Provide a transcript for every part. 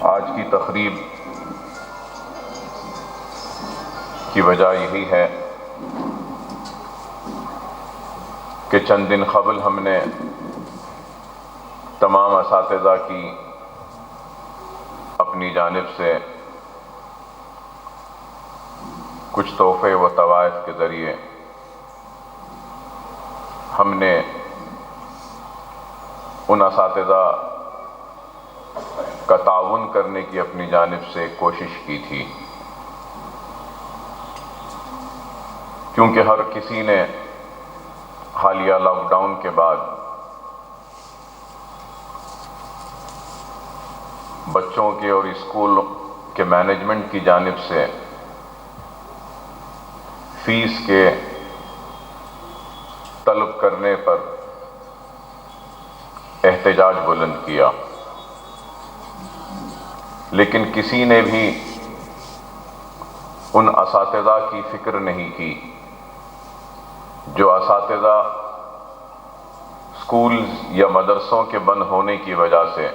آج کی تقریب کی وجہ یہی ہے کہ چند دن قبل ہم نے تمام اساتذہ کی اپنی جانب سے کچھ تحفے و تحائف کے ذریعے ہم نے ان اساتذہ کا تعاون کرنے کی اپنی جانب سے کوشش کی تھی، کیونکہ ہر کسی نے حالیہ لاک ڈاؤن کے بعد بچوں کے اور اسکول کے مینجمنٹ کی جانب سے فیس کے طلب کرنے پر احتجاج بلند کیا، لیکن کسی نے بھی ان اساتذہ کی فکر نہیں کی جو اساتذہ اسکولز یا مدرسوں کے بند ہونے کی وجہ سے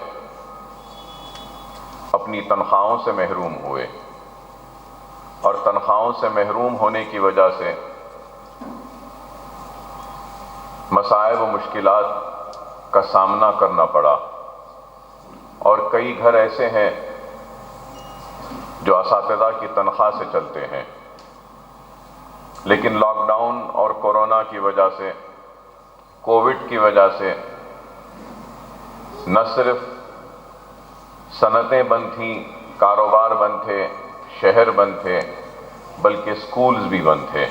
اپنی تنخواہوں سے محروم ہوئے، اور تنخواہوں سے محروم ہونے کی وجہ سے مصائب و مشکلات کا سامنا کرنا پڑا، اور کئی گھر ایسے ہیں جو اساتذہ کی تنخواہ سے چلتے ہیں، لیکن لاک ڈاؤن اور کورونا کی وجہ سے، کووڈ کی وجہ سے نہ صرف صنعتیں بند تھیں، کاروبار بند تھے، شہر بند تھے، بلکہ اسکولز بھی بند تھے،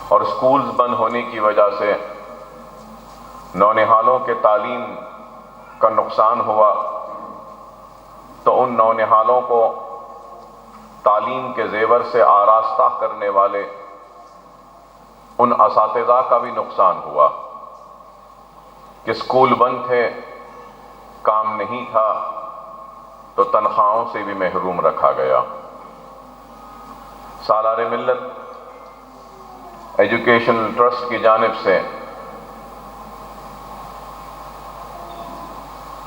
اور اسکولز بند ہونے کی وجہ سے نونہالوں کے تعلیم کا نقصان ہوا، تو ان نونہالوں کو تعلیم کے زیور سے آراستہ کرنے والے ان اساتذہ کا بھی نقصان ہوا کہ اسکول بند تھے، کام نہیں تھا، تو تنخواہوں سے بھی محروم رکھا گیا۔ سالار ملت ایجوکیشنل ٹرسٹ کی جانب سے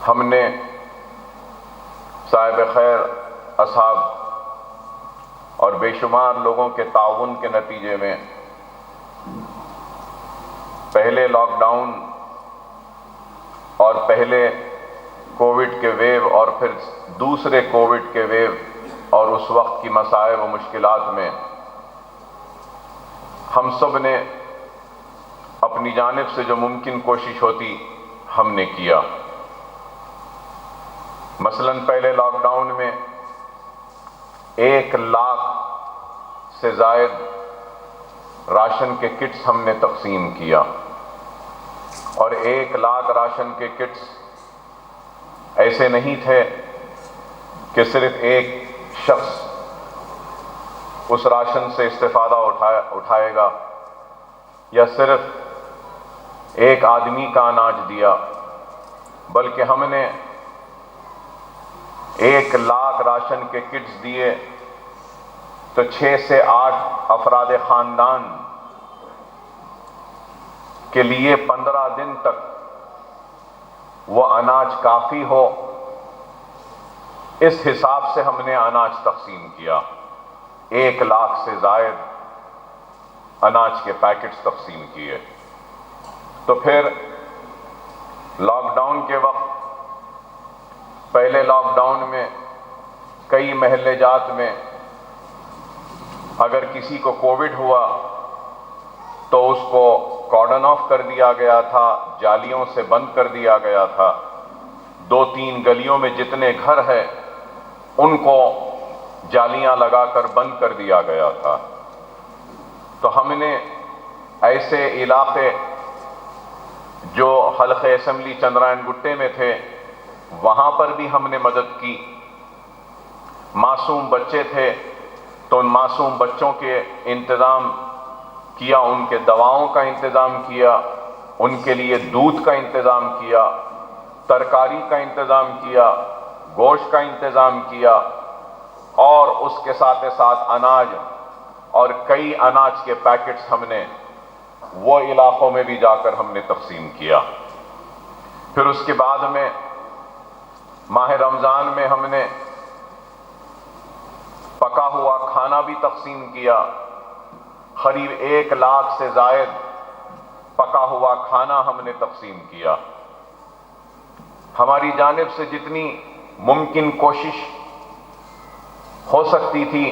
ہم نے صاحب خیر اصحاب اور بے شمار لوگوں کے تعاون کے نتیجے میں پہلے لاک ڈاؤن اور پہلے کووڈ کے ویو اور پھر دوسرے کووڈ کے ویو اور اس وقت کی مصائب و مشکلات میں ہم سب نے اپنی جانب سے جو ممکن کوشش ہوتی ہم نے کیا۔ مثلاً پہلے لاک ڈاؤن میں 1 لاکھ سے زائد راشن کے کٹس ہم نے تقسیم کیا، اور 1 لاکھ راشن کے کٹس ایسے نہیں تھے کہ صرف ایک شخص اس راشن سے استفادہ اٹھائے گا یا صرف ایک آدمی کا اناج دیا، بلکہ ہم نے 1 لاکھ راشن کے کٹس دیے تو 6 سے 8 افراد خاندان کے لیے 15 دن تک وہ اناج کافی ہو، اس حساب سے ہم نے اناج تقسیم کیا۔ 1 لاکھ سے زائد اناج کے پیکٹس تقسیم کیے۔ تو پھر لاک ڈاؤن کے وقت، پہلے لاک ڈاؤن میں کئی محلے جات میں اگر کسی کو کووڈ ہوا تو اس کو کارڈن آف کر دیا گیا تھا، جالیوں سے بند کر دیا گیا تھا، 2-3 گلیوں میں جتنے گھر ہیں ان کو جالیاں لگا کر بند کر دیا گیا تھا۔ تو ہم نے ایسے علاقے جو حلقہ اسمبلی چندرائن گٹے میں تھے وہاں پر بھی ہم نے مدد کی۔ معصوم بچے تھے تو ان معصوم بچوں کے انتظام کیا، ان کے دواؤں کا انتظام کیا، ان کے لیے دودھ کا انتظام کیا، ترکاری کا انتظام کیا، گوشت کا انتظام کیا، اور اس کے ساتھ ساتھ اناج اور کئی اناج کے پیکٹس ہم نے وہ علاقوں میں بھی جا کر ہم نے تقسیم کیا۔ پھر اس کے بعد میں ماہ رمضان میں ہم نے پکا ہوا کھانا بھی تقسیم کیا، قریب 1 لاکھ سے زائد پکا ہوا کھانا ہم نے تقسیم کیا۔ ہماری جانب سے جتنی ممکن کوشش ہو سکتی تھی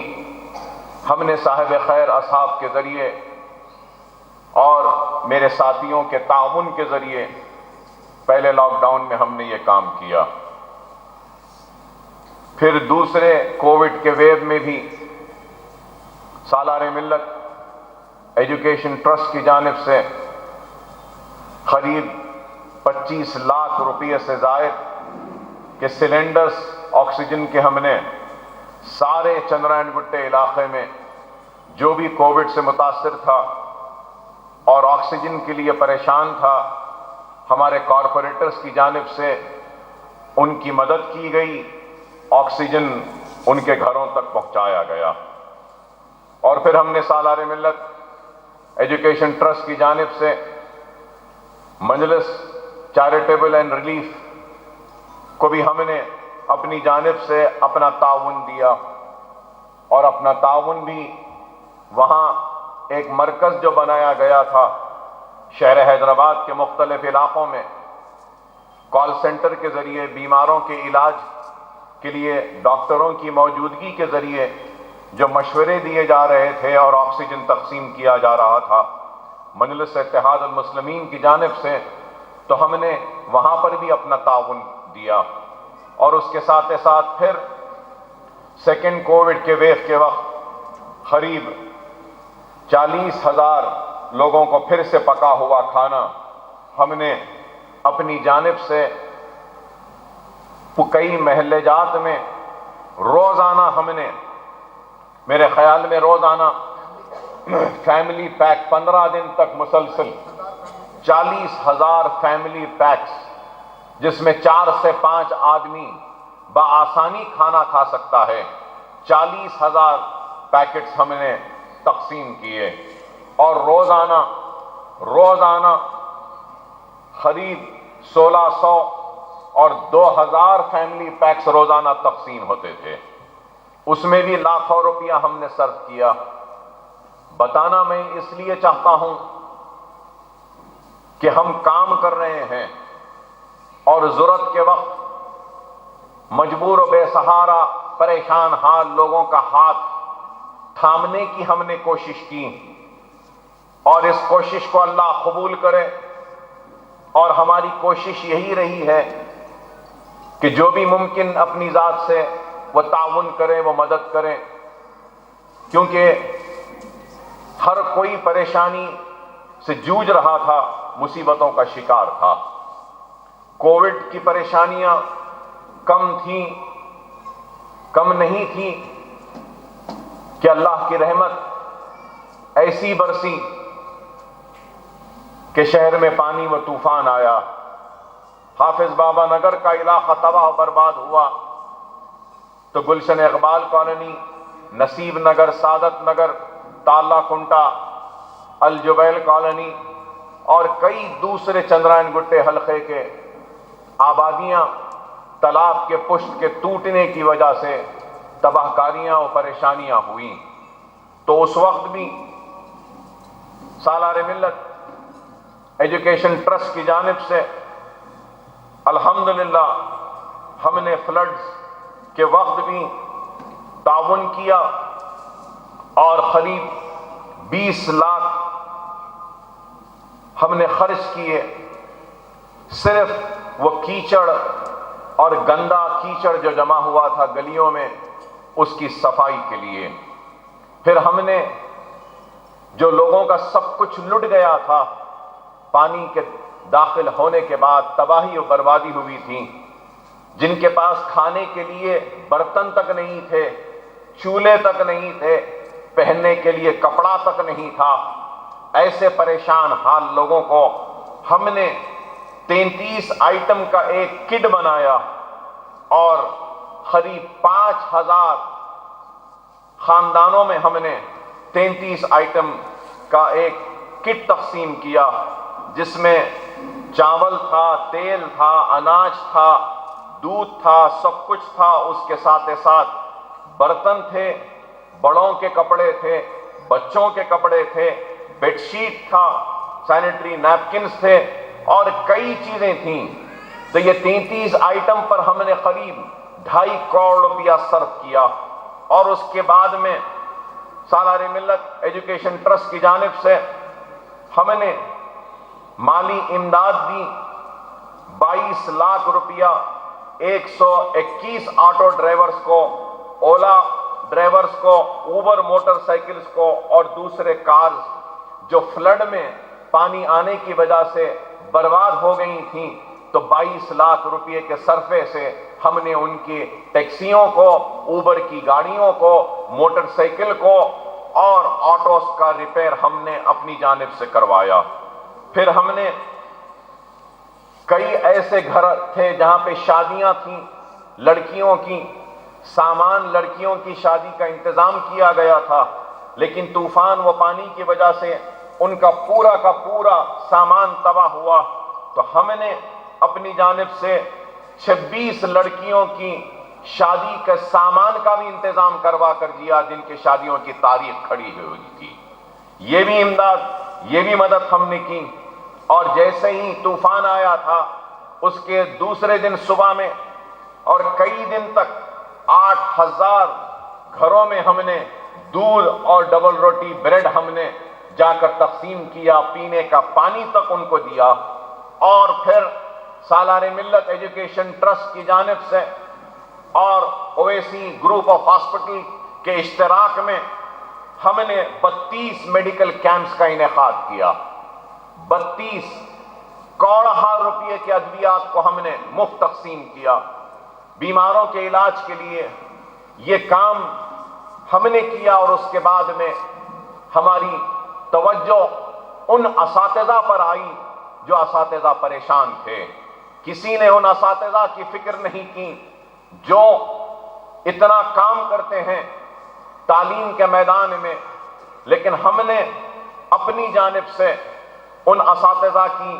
ہم نے صاحب خیر اصحاب کے ذریعے اور میرے ساتھیوں کے تعاون کے ذریعے پہلے لاک ڈاؤن میں ہم نے یہ کام کیا۔ پھر دوسرے کووڈ کے ویو میں بھی سالار ملت ایجوکیشن ٹرسٹ کی جانب سے قریب 25 لاکھ روپے سے زائد کے سلنڈرز آکسیجن کے ہم نے سارے چندرائن گٹے علاقے میں جو بھی کووڈ سے متاثر تھا اور آکسیجن کے لیے پریشان تھا، ہمارے کارپوریٹرز کی جانب سے ان کی مدد کی گئی، آکسیجن ان کے گھروں تک پہنچایا گیا۔ اور پھر ہم نے سالار ملت ایجوکیشن ٹرسٹ کی جانب سے مجلس چیریٹیبل اینڈ ریلیف کو بھی ہم نے اپنی جانب سے اپنا تعاون دیا، اور اپنا تعاون بھی وہاں ایک مرکز جو بنایا گیا تھا شہر حیدرآباد کے مختلف علاقوں میں، کال سینٹر کے ذریعے بیماروں کے علاج کے لیے ڈاکٹروں کی موجودگی کے ذریعے جو مشورے دیے جا رہے تھے اور آکسیجن تقسیم کیا جا رہا تھا مجلس اتحاد المسلمین کی جانب سے، تو ہم نے وہاں پر بھی اپنا تعاون دیا۔ اور اس کے ساتھ ساتھ پھر سیکنڈ کووڈ کے ویو کے وقت قریب 40,000 لوگوں کو پھر سے پکا ہوا کھانا ہم نے اپنی جانب سے کئی محلے جات میں روزانہ ہم نے، میرے خیال میں روزانہ فیملی پیک 15 دن تک مسلسل 40,000 فیملی پیکس، جس میں 4 سے 5 آدمی بآسانی کھانا کھا سکتا ہے، 40,000 پیکٹس ہم نے تقسیم کیے۔ اور روزانہ قریب 1600 اور 2000 فیملی پیکس روزانہ تقسیم ہوتے تھے، اس میں بھی لاکھوں روپیہ ہم نے صرف کیا۔ بتانا میں اس لیے چاہتا ہوں کہ ہم کام کر رہے ہیں اور ضرورت کے وقت مجبور و بے سہارا پریشان حال لوگوں کا ہاتھ تھامنے کی ہم نے کوشش کی، اور اس کوشش کو اللہ قبول کرے۔ اور ہماری کوشش یہی رہی ہے کہ جو بھی ممکن اپنی ذات سے وہ تعاون کریں، وہ مدد کریں، کیونکہ ہر کوئی پریشانی سے جوجھ رہا تھا، مصیبتوں کا شکار تھا۔ کووڈ کی پریشانیاں کم نہیں تھیں کہ اللہ کی رحمت ایسی برسی کہ شہر میں پانی و طوفان آیا، حافظ بابا نگر کا علاقہ تباہ و برباد ہوا، تو گلشن اقبال کالونی، نصیب نگر، سعادت نگر، تالا کنٹا، الجبیل کالونی اور کئی دوسرے چندرائن گٹے حلقے کے آبادیاں تالاب کے پشت کے ٹوٹنے کی وجہ سے تباہ کاریاں اور پریشانیاں ہوئیں۔ تو اس وقت بھی سالار ملت ایجوکیشن ٹرسٹ کی جانب سے الحمدللہ ہم نے فلڈز کے وقت بھی تعاون کیا، اور قریب 20 لاکھ ہم نے خرچ کیے صرف وہ کیچڑ اور گندا کیچڑ جو جمع ہوا تھا گلیوں میں، اس کی صفائی کے لیے۔ پھر ہم نے جو لوگوں کا سب کچھ لٹ گیا تھا، پانی کے داخل ہونے کے بعد تباہی و بربادی ہوئی تھی، جن کے پاس کھانے کے لیے برتن تک نہیں تھے، چولہے تک نہیں تھے، پہننے کے لیے کپڑا تک نہیں تھا، ایسے پریشان حال لوگوں کو ہم نے 33 آئٹم کا ایک کٹ بنایا، اور قریب 5000 خاندانوں میں ہم نے 33 آئٹم کا ایک کٹ تقسیم کیا، جس میں چاول تھا، تیل تھا، اناج تھا، دودھ تھا، سب کچھ تھا، اس کے ساتھ ساتھ برتن تھے، بڑوں کے کپڑے تھے، بچوں کے کپڑے تھے، بیڈ شیٹ تھا، سینیٹری نیپکنز تھے اور کئی چیزیں تھیں۔ تو یہ 33 آئٹم پر ہم نے قریب 2.5 کروڑ روپیہ صرف کیا، اور اس کے بعد میں سالار ملت ایجوکیشن ٹرسٹ کی جانب سے ہم نے مالی امداد دی 22 لاکھ روپیہ 121 آٹو ڈرائیورز کو، اولا ڈرائیورز کو، اوبر موٹر سائیکلز کو اور دوسرے کارز جو فلڈ میں پانی آنے کی وجہ سے برباد ہو گئی تھیں، تو 22 لاکھ روپے کے صرفے سے ہم نے ان کی ٹیکسیوں کو، اوبر کی گاڑیوں کو، موٹر سائیکل کو اور آٹوز کا ریپیئر ہم نے اپنی جانب سے کروایا۔ پھر ہم نے کئی ایسے گھر تھے جہاں پہ شادیاں تھیں لڑکیوں کی، سامان لڑکیوں کی شادی کا انتظام کیا گیا تھا، لیکن طوفان و پانی کی وجہ سے ان کا پورا سامان تباہ ہوا، تو ہم نے اپنی جانب سے 26 لڑکیوں کی شادی کے سامان کا بھی انتظام کروا کر دیا جن کی شادیوں کی تاریخ کھڑی ہوئی تھی۔ یہ بھی امداد، یہ بھی مدد ہم نے کی۔ اور جیسے ہی طوفان آیا تھا اس کے دوسرے دن صبح میں اور کئی دن تک 8000 گھروں میں ہم نے دودھ اور ڈبل روٹی بریڈ ہم نے جا کر تقسیم کیا، پینے کا پانی تک ان کو دیا۔ اور پھر سالار ملت ایجوکیشن ٹرسٹ کی جانب سے اور اویسی گروپ آف ہاسپٹل کے اشتراک میں ہم نے 32 میڈیکل کیمپس کا انعقاد کیا۔ 32 کروڑ روپے کے ادویات کو ہم نے مفت تقسیم کیا۔ بیماروں کے علاج کے لیے یہ کام ہم نے کیا، اور اس کے بعد میں ہماری توجہ ان اساتذہ پر آئی جو اساتذہ پریشان تھے۔ کسی نے ان اساتذہ کی فکر نہیں کی جو اتنا کام کرتے ہیں تعلیم کے میدان میں، لیکن ہم نے اپنی جانب سے ان اساتذہ کی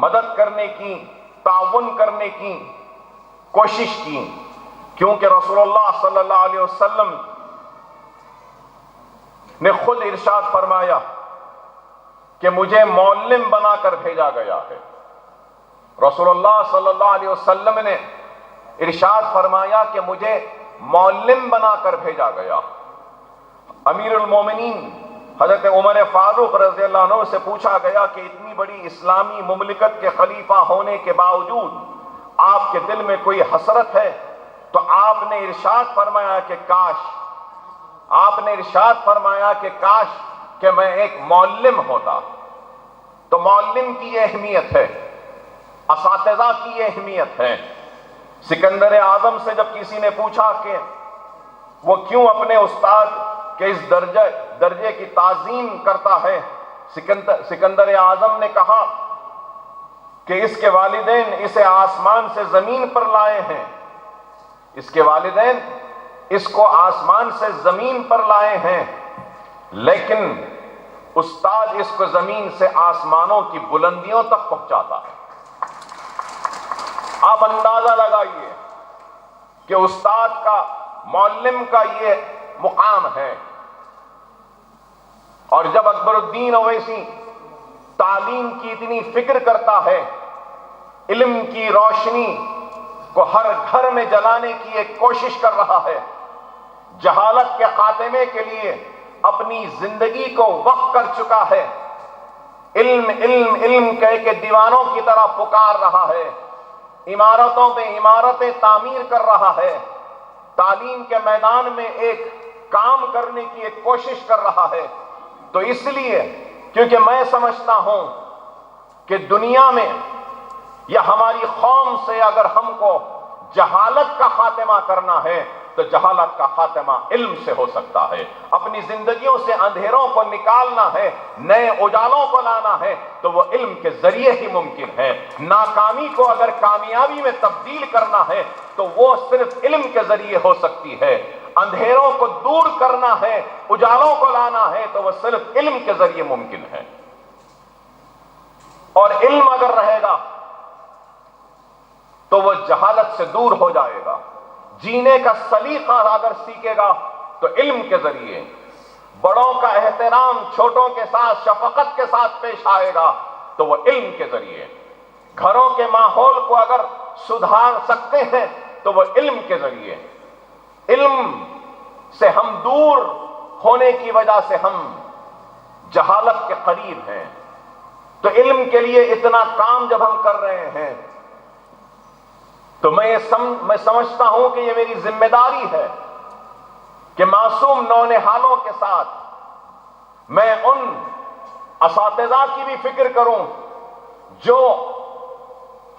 مدد کرنے کی، تعاون کرنے کی کوشش کی، کیونکہ رسول اللہ صلی اللہ علیہ وسلم نے خود ارشاد فرمایا کہ مجھے معلم بنا کر بھیجا گیا ہے۔ رسول اللہ صلی اللہ علیہ وسلم نے ارشاد فرمایا کہ مجھے معلم بنا کر بھیجا گیا۔ امیر المومنین حضرت عمر فاروق رضی اللہ عنہ سے پوچھا گیا کہ اتنی بڑی اسلامی مملکت کے خلیفہ ہونے کے باوجود آپ کے دل میں کوئی حسرت ہے؟ تو آپ نے ارشاد فرمایا کہ کاش کہ میں ایک معلم ہوتا۔ تو معلم کی یہ اہمیت ہے، اساتذہ کی یہ اہمیت ہے۔ سکندر اعظم سے جب کسی نے پوچھا کہ وہ کیوں اپنے استاد کے اس درجے کی تعظیم کرتا ہے، سکندر اعظم نے کہا کہ اس کے والدین اسے آسمان سے زمین پر لائے ہیں، اس کے والدین اس کو آسمان سے زمین پر لائے ہیں، لیکن استاد اس کو زمین سے آسمانوں کی بلندیوں تک پہنچاتا ہے۔ آپ اندازہ لگائیے کہ استاد کا، معلم کا یہ مقام ہے۔ اور جب اکبر الدین اویسی تعلیم کی اتنی فکر کرتا ہے، علم کی روشنی کو ہر گھر میں جلانے کی ایک کوشش کر رہا ہے، جہالت کے خاتمے کے لیے اپنی زندگی کو وقف کر چکا ہے، علم علم علم کہہ کے دیوانوں کی طرح پکار رہا ہے، عمارتوں پہ عمارتیں تعمیر کر رہا ہے، تعلیم کے میدان میں ایک کام کرنے کی ایک کوشش کر رہا ہے، تو اس لیے کیونکہ میں سمجھتا ہوں کہ دنیا میں یا ہماری قوم سے اگر ہم کو جہالت کا خاتمہ کرنا ہے تو جہالت کا خاتمہ علم سے ہو سکتا ہے۔ اپنی زندگیوں سے اندھیروں کو نکالنا ہے، نئے اجالوں کو لانا ہے تو وہ علم کے ذریعے ہی ممکن ہے۔ ناکامی کو اگر کامیابی میں تبدیل کرنا ہے تو وہ صرف علم کے ذریعے ہو سکتی ہے۔ اندھیروں کو دور کرنا ہے، اجالوں کو لانا ہے تو وہ صرف علم کے ذریعے ممکن ہے۔ اور علم اگر رہے گا تو وہ جہالت سے دور ہو جائے گا. جینے کا سلیقہ اگر سیکھے گا تو علم کے ذریعے. بڑوں کا احترام چھوٹوں کے ساتھ شفقت کے ساتھ پیش آئے گا تو وہ علم کے ذریعے. گھروں کے ماحول کو اگر سدھار سکتے ہیں تو وہ علم کے ذریعے. علم سے ہم دور ہونے کی وجہ سے ہم جہالت کے قریب ہیں. تو علم کے لیے اتنا کام جب ہم کر رہے ہیں تو میں سمجھتا ہوں کہ یہ میری ذمہ داری ہے کہ معصوم نونہالوں کے ساتھ میں ان اساتذہ کی بھی فکر کروں جو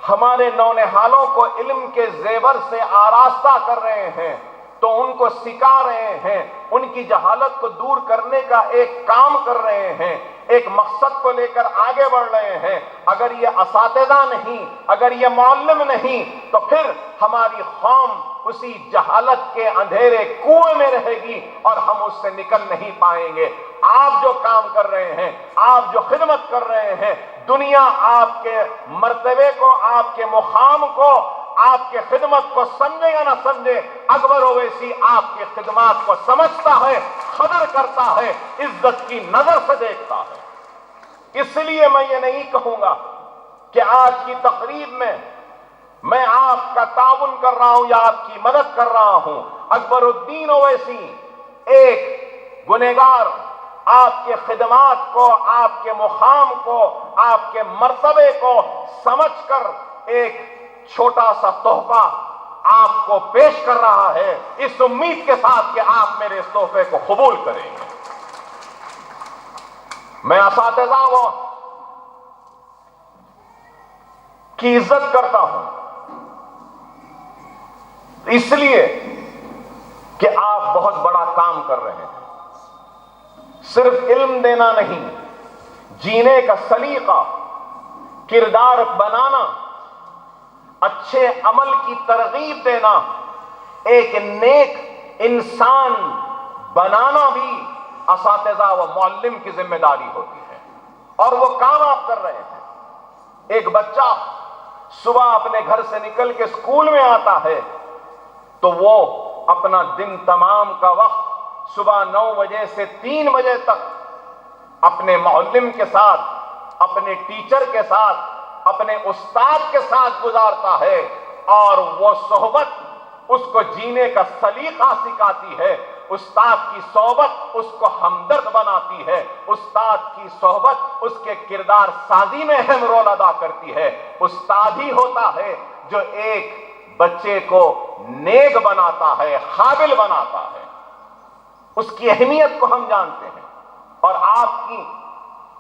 ہمارے نونہالوں کو علم کے زیور سے آراستہ کر رہے ہیں، تو ان کو سکھا رہے ہیں، ان کی جہالت کو دور کرنے کا ایک کام کر رہے ہیں، ایک مقصد کو لے کر آگے بڑھ رہے ہیں. اگر یہ اساتذہ نہیں، اگر یہ معلم نہیں، تو پھر ہماری قوم اسی جہالت کے اندھیرے کنویں میں رہے گی اور ہم اس سے نکل نہیں پائیں گے. آپ جو کام کر رہے ہیں، آپ جو خدمت کر رہے ہیں، دنیا آپ کے مرتبے کو، آپ کے مقام کو، آپ کے خدمت کو سمجھے یا نہ سمجھے، اکبر اویسی آپ کے خدمات کو سمجھتا ہے، قدر کرتا ہے، عزت کی نظر سے دیکھتا ہے. اس لیے میں یہ نہیں کہوں گا کہ آج کی تقریب میں آپ کا تعاون کر رہا ہوں یا آپ کی مدد کر رہا ہوں. اکبر الدین اویسی ایک گنہگار آپ کے خدمات کو، آپ کے مقام کو، آپ کے مرتبے کو سمجھ کر ایک چھوٹا سا تحفہ آپ کو پیش کر رہا ہے، اس امید کے ساتھ کہ آپ میرے اس تحفے کو قبول کریں گے. میں اساتذہ کی عزت کرتا ہوں اس لیے کہ آپ بہت بڑا کام کر رہے ہیں. صرف علم دینا نہیں، جینے کا سلیقہ، کردار بنانا، اچھے عمل کی ترغیب دینا، ایک نیک انسان بنانا بھی اساتذہ و معلم کی ذمہ داری ہوتی ہے. اور وہ کام آپ کر رہے ہیں. ایک بچہ صبح اپنے گھر سے نکل کے اسکول میں آتا ہے تو وہ اپنا دن تمام کا وقت صبح 9 بجے سے 3 بجے تک اپنے معلم کے ساتھ، اپنے ٹیچر کے ساتھ، اپنے استاد کے ساتھ گزارتا ہے، اور وہ صحبت اس کو جینے کا سلیقہ سکھاتی ہے. استاد کی صحبت اس کو ہمدرد بناتی ہے. استاد کی صحبت اس کے کردار سازی میں اہم رول ادا کرتی ہے. استاد ہی ہوتا ہے جو ایک بچے کو نیک بناتا ہے، قابل بناتا ہے. اس کی اہمیت کو ہم جانتے ہیں، اور آپ کی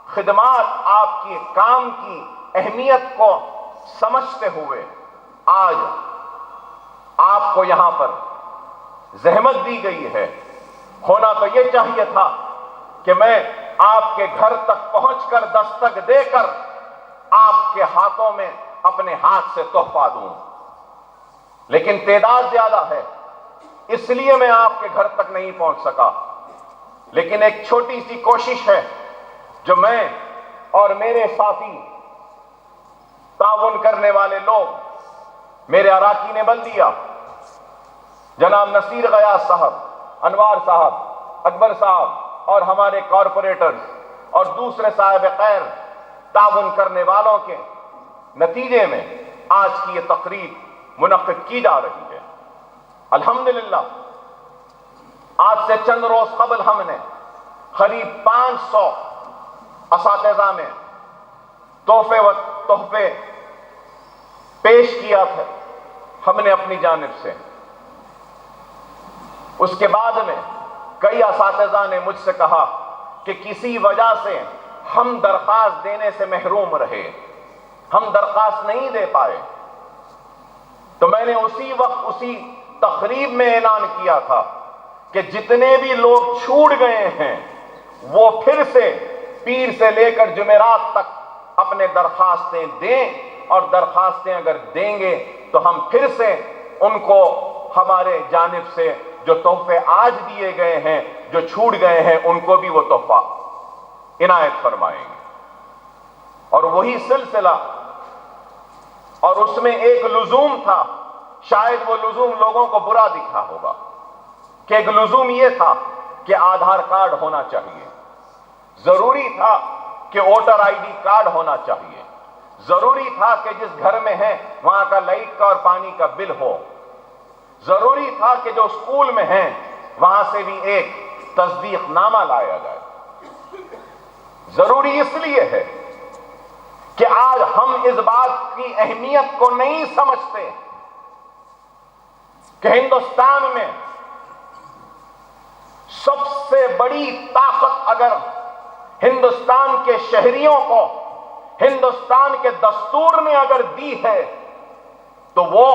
خدمات، آپ کی کام کی اہمیت کو سمجھتے ہوئے آج آپ کو یہاں پر زحمت دی گئی ہے. ہونا تو یہ چاہیے تھا کہ میں آپ کے گھر تک پہنچ کر دستک دے کر آپ کے ہاتھوں میں اپنے ہاتھ سے تحفہ دوں، لیکن تعداد زیادہ ہے اس لیے میں آپ کے گھر تک نہیں پہنچ سکا. لیکن ایک چھوٹی سی کوشش ہے جو میں اور میرے ساتھی تعاون کرنے والے لوگ، میرے اراکین بلدیہ جناب نصیر غیاث صاحب، انوار صاحب، اکبر صاحب اور ہمارے کارپوریٹرز اور دوسرے صاحب خیر تعاون کرنے والوں کے نتیجے میں آج کی یہ تقریب منعقد کی جا رہی ہے. الحمدللہ آج سے چند روز قبل ہم نے قریب 500 اساتذہ میں تحفے پیش کیا تھا ہم نے اپنی جانب سے. اس کے بعد میں کئی اساتذہ نے مجھ سے کہا کہ کسی وجہ سے ہم درخواست دینے سے محروم رہے، ہم درخواست نہیں دے پائے. تو میں نے اسی وقت اسی تقریب میں اعلان کیا تھا کہ جتنے بھی لوگ چھوٹ گئے ہیں وہ پھر سے پیر سے لے کر جمعرات تک اپنے درخواستیں دیں، اور درخواستیں اگر دیں گے تو ہم پھر سے ان کو ہمارے جانب سے جو تحفے آج دیے گئے ہیں، جو چھوٹ گئے ہیں، ان کو بھی وہ تحفہ عنایت فرمائیں گے. اور وہی سلسلہ اور اس میں ایک لزوم تھا، شاید وہ لزوم لوگوں کو برا دکھا ہوگا، کہ ایک لزوم یہ تھا کہ آدھار کارڈ ہونا چاہیے، ضروری تھا کہ ووٹر آئی ڈی کارڈ ہونا چاہیے، ضروری تھا کہ جس گھر میں ہیں وہاں کا لائٹ کا اور پانی کا بل ہو، ضروری تھا کہ جو اسکول میں ہیں وہاں سے بھی ایک تصدیق نامہ لایا جائے۔ ضروری اس لیے ہے کہ آج ہم اس بات کی اہمیت کو نہیں سمجھتے کہ ہندوستان میں سب سے بڑی طاقت اگر ہندوستان کے شہریوں کو ہندوستان کے دستور نے اگر دی ہے تو وہ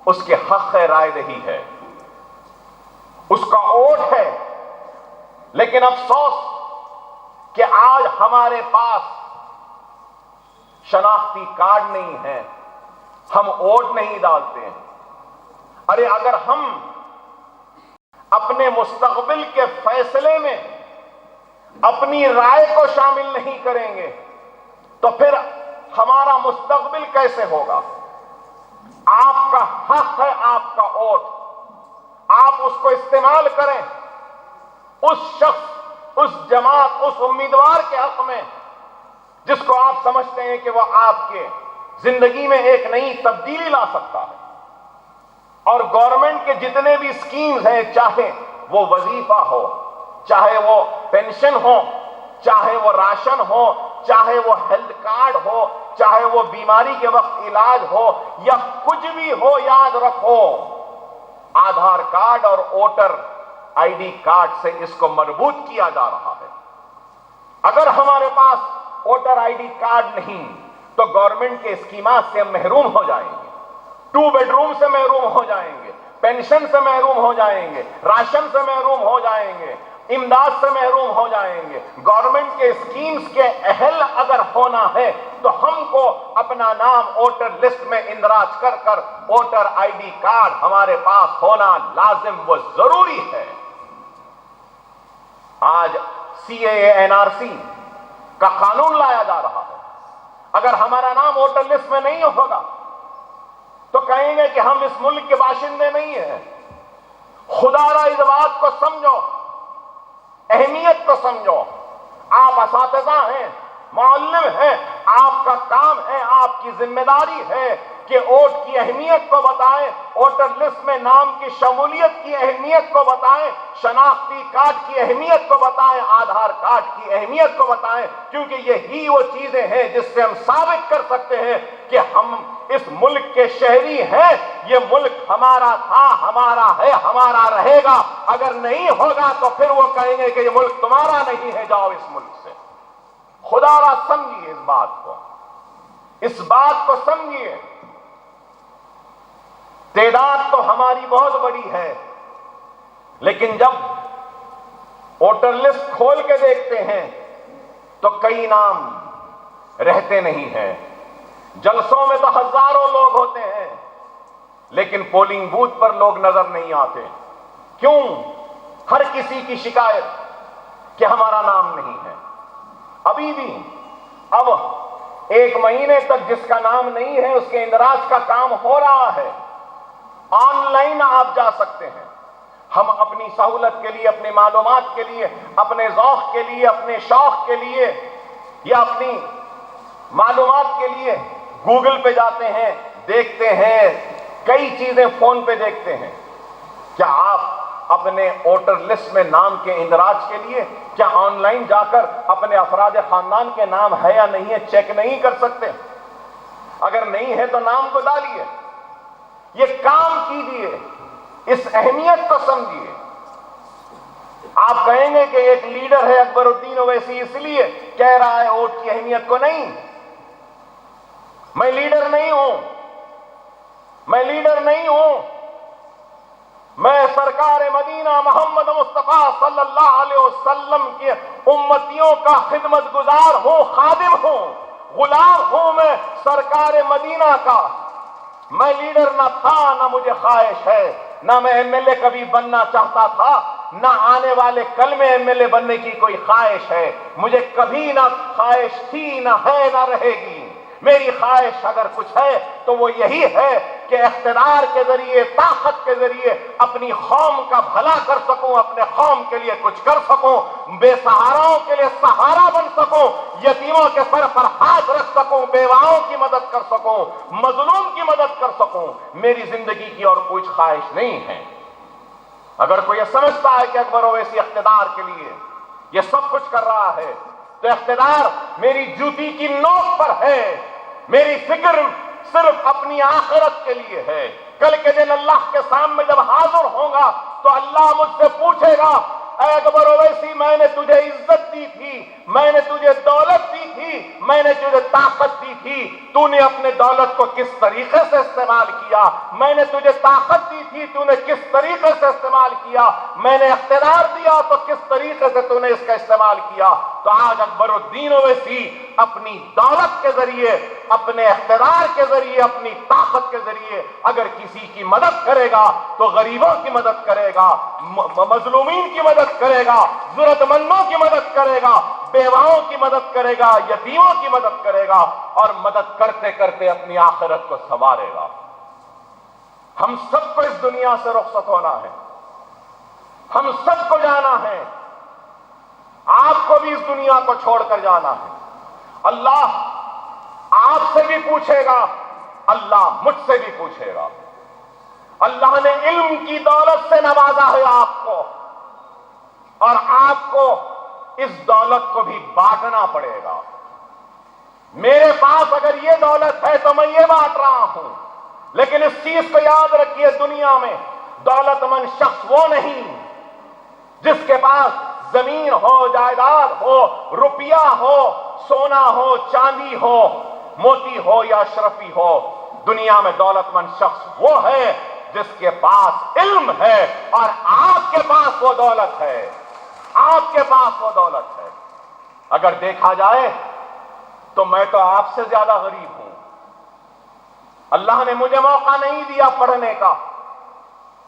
اس کے حق رائے دہی ہے، اس کا ووٹ ہے۔ لیکن افسوس کہ آج ہمارے پاس شناختی کارڈ نہیں ہے، ہم ووٹ نہیں ڈالتے ہیں۔ ارے اگر ہم اپنے مستقبل کے فیصلے میں اپنی رائے کو شامل نہیں کریں گے تو پھر ہمارا مستقبل کیسے ہوگا؟ آپ کا حق ہے، آپ کا ووٹ، آپ اس کو استعمال کریں اس شخص، اس جماعت، اس امیدوار کے حق میں جس کو آپ سمجھتے ہیں کہ وہ آپ کے زندگی میں ایک نئی تبدیلی لا سکتا ہے۔ اور گورنمنٹ کے جتنے بھی اسکیمز ہیں، چاہے وہ وظیفہ ہو، چاہے وہ پینشن ہو، چاہے وہ راشن ہو، چاہے وہ ہیلتھ کارڈ ہو، چاہے وہ بیماری کے وقت علاج ہو، یا کچھ بھی ہو، یاد رکھو آدھار کارڈ اور ووٹر آئی ڈی کارڈ سے اس کو مربوط کیا جا رہا ہے۔ اگر ہمارے پاس ووٹر آئی ڈی کارڈ نہیں تو گورنمنٹ کے اسکیمات سے ہم محروم ہو جائیں گے، 2 بیڈروم سے محروم ہو جائیں گے، پینشن سے محروم ہو جائیں گے، راشن سے محروم ہو جائیں گے، امداد سے محروم ہو جائیں گے۔ گورنمنٹ کے اسکیمز کے اہل اگر ہونا ہے تو ہم کو اپنا نام ووٹر لسٹ میں اندراج کر کر ووٹر آئی ڈی کارڈ ہمارے پاس ہونا لازم و ضروری ہے۔ آج سی اے اے این آر سی کا قانون لایا جا رہا ہے، اگر ہمارا نام ووٹر لسٹ میں نہیں ہوگا تو کہیں گے کہ ہم اس ملک کے باشندے نہیں ہیں۔ خدا را اس بات کو سمجھو، اہمیت کو سمجھو۔ آپ اساتذہ ہیں، معلم ہیں، آپ کا کام ہے، آپ کی ذمہ داری ہے کہ ووٹ کی اہمیت کو بتائیں، ووٹر لسٹ میں نام کی شمولیت کی اہمیت کو بتائیں، شناختی کارڈ کی اہمیت کو بتائیں، آدھار کارڈ کی اہمیت کو بتائیں، کیونکہ یہی وہ چیزیں ہیں جس سے ہم ثابت کر سکتے ہیں کہ ہم اس ملک کے شہری ہیں، یہ ملک ہمارا تھا، ہمارا ہے، ہمارا رہے گا۔ اگر نہیں ہوگا تو پھر وہ کہیں گے کہ یہ ملک تمہارا نہیں ہے، جاؤ اس ملک سے۔ خدا را سمجھیے اس بات کو، اس بات کو سمجھیے۔ تعداد تو ہماری بہت بڑی ہے، لیکن جب ووٹر لسٹ کھول کے دیکھتے ہیں تو کئی نام رہتے نہیں ہیں۔ جلسوں میں تو ہزاروں لوگ ہوتے ہیں لیکن پولنگ بوتھ پر لوگ نظر نہیں آتے۔ کیوں؟ ہر کسی کی شکایت کہ ہمارا نام نہیں ہے۔ ابھی بھی اب 1 مہینے تک جس کا نام نہیں ہے اس کے اندراج کا کام ہو رہا ہے، آن لائن آپ جا سکتے ہیں۔ ہم اپنی سہولت کے لیے، اپنی معلومات کے لیے، اپنے ذوق کے لیے، اپنے شوق کے لیے یا اپنی معلومات کے لیے گوگل پہ جاتے ہیں، دیکھتے ہیں، کئی چیزیں فون پہ دیکھتے ہیں۔ کیا آپ اپنے ووٹر لسٹ میں نام کے اندراج کے لیے کیا آن لائن جا کر اپنے افراد خاندان کے نام ہے یا نہیں ہے چیک نہیں کر سکتے؟ اگر نہیں ہے تو نام کو ڈالیے، یہ کام کیجیے، اس اہمیت کو سمجھیے۔ آپ کہیں گے کہ ایک لیڈر ہے اکبر الدین اویسی اس لیے کہہ رہا ہے ووٹ کی اہمیت کو۔ نہیں، میں لیڈر نہیں ہوں، میں لیڈر نہیں ہوں، میں سرکار مدینہ محمد مصطفیٰ صلی اللہ علیہ وسلم کے امتیوں کا خدمت گزار ہوں، خادم ہوں، غلام ہوں میں سرکار مدینہ کا۔ میں لیڈر نہ تھا، نہ مجھے خواہش ہے، نہ میں ایم ایل اے کبھی بننا چاہتا تھا، نہ آنے والے کل میں ایم ایل اے بننے کی کوئی خواہش ہے۔ مجھے کبھی نہ خواہش تھی، نہ ہے، نہ رہے گی۔ میری خواہش اگر کچھ ہے تو وہ یہی ہے کہ اقتدار کے ذریعے، طاقت کے ذریعے اپنی قوم کا بھلا کر سکوں، اپنے قوم کے لیے کچھ کر سکوں، بے سہاراؤں کے لیے سہارا بن سکوں، یتیموں کے سر پر ہاتھ رکھ سکوں، بیواؤں کی مدد کر سکوں، مظلوم کی مدد کر سکوں۔ میری زندگی کی اور کچھ خواہش نہیں ہے۔ اگر کوئی یہ سمجھتا ہے کہ اکبر اویسی اقتدار کے لیے یہ سب کچھ کر رہا ہے تو اقتدار میری جوتی کی نوک پر ہے۔ میری فکر صرف اپنی آخرت کے لیے ہے۔ کل کے دن اللہ کے سامنے جب حاضر ہوں گا تو اللہ مجھ سے پوچھے گا، اے اکبر اویسی، میں نے تجھے عزت دی تھی، میں نے تجھے دولت دی تھی، میں نے تجھے طاقت دی تھی، تو نے اپنے دولت کو کس طریقے سے استعمال کیا؟ میں نے تجھے طاقت دی تھی، تو نے کس طریقے سے استعمال کیا؟ میں نے اقتدار دیا تو کس طریقے سے تو نے اس کا استعمال کیا؟ تو آج اکبر الدین اویسی اپنی دولت کے ذریعے، اپنے اقتدار کے ذریعے، اپنی طاقت کے ذریعے اگر کسی کی مدد کرے گا تو غریبوں کی مدد کرے گا، مظلومین کی مدد کرے گا، ضرورت مندوں کی مدد کرے گا، بیواؤں کی مدد کرے گا، یتیموں کی مدد کرے گا، اور مدد کرتے کرتے اپنی آخرت کو سنوارے گا۔ ہم سب کو اس دنیا سے رخصت ہونا ہے، ہم سب کو جانا ہے، آپ کو بھی اس دنیا کو چھوڑ کر جانا ہے۔ اللہ آپ سے بھی پوچھے گا، اللہ مجھ سے بھی پوچھے گا۔ اللہ نے علم کی دولت سے نوازا ہے آپ کو، اور آپ کو اس دولت کو بھی بانٹنا پڑے گا۔ میرے پاس اگر یہ دولت ہے تو میں یہ بانٹ رہا ہوں، لیکن اس چیز کو یاد رکھیے، دنیا میں دولت مند شخص وہ نہیں جس کے پاس زمین ہو، جائیداد ہو، روپیہ ہو، سونا ہو، چاندی ہو، موتی ہو یا اشرفی ہو۔ دنیا میں دولت مند شخص وہ ہے جس کے پاس علم ہے، اور آپ کے پاس وہ دولت ہے، آپ کے پاس وہ دولت ہے۔ اگر دیکھا جائے تو میں تو آپ سے زیادہ غریب ہوں۔ اللہ نے مجھے موقع نہیں دیا پڑھنے کا،